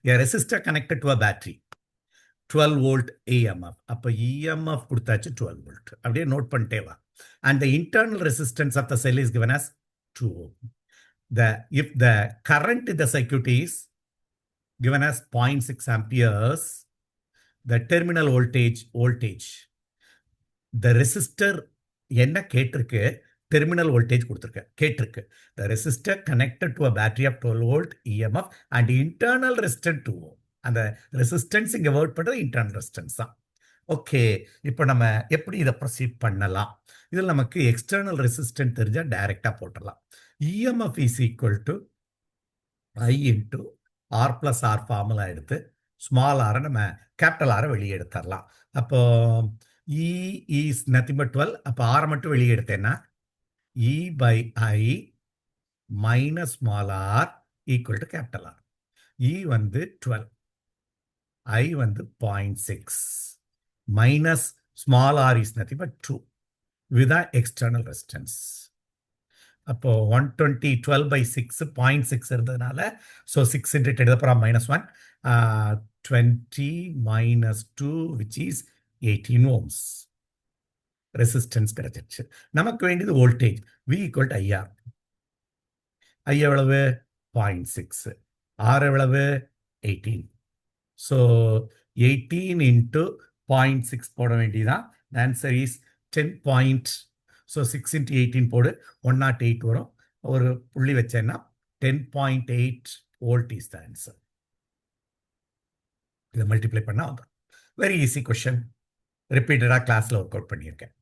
A resistor connected to a battery. 12 volt EMF. அப்போ EMF கொடுத்தாச்சு 12 volt. அப்படியே note பண்ணிட்டே வா. And the internal resistance of the cell is given as 2 ohm. If the current in the circuit is given as 0.6 amperes, the terminal voltage, the resistor என்ன கேட்டிருக்கு, terminal voltage கொடுத்திருக்கு, கேட்டிருக்கு. The resistor connected to a battery of 12 volt EMF and internal resistance 2 ohm. அந்த resistance இங்க word பண்றது internal resistance தான். Okay, இப்போ நம்ம எப்படி இதை ப்ரொசீட் பண்ணலாம்? இதில் நமக்கு எக்ஸ்டர்னல் ரெசிஸ்டன்ஸ் தெரிஞ்சால் டைரக்டா போட்டுடலாம். EMF is equal to I into R plus R formula எடுத்து ஸ்மால் ஆரை நம்ம கேபிட்டல் ஆரை வெளியே எடுத்துடலாம். அப்போ இ இஸ் நத்திங் பட் 12. அப்போ ஆரை மட்டும் வெளியே எடுத்தேன்னா e pi i minus small r equal to capital R. E வந்து 12, I வந்து 0.6 minus small r is nothing but 2 with the external resistance. அப்போ 120 12 by 6 0.6 இருந்ததுனால so 6 into 10 to the power minus 1 20 minus 2 which is 18 ohms resistance கிடைச்சிருச்சு. நமக்கு வேண்டியது voltage V equal to IR. I எவ்வளவு 0.6, R எவ்வளவு 18. So 18 into 0.6 போட வேண்டியதான். The answer is 10 point. So 6 into 18 போடு 108 வரும். ஒரு புள்ளி வச்சேன்னா 10.8 volt is the answer. இதை மல்டிப்ளை பண்ணா வந்துடும். Very easy question. ரிப்பீட்டடாக கிளாஸில் ஒர்க் அவுட் பண்ணியிருக்கேன்.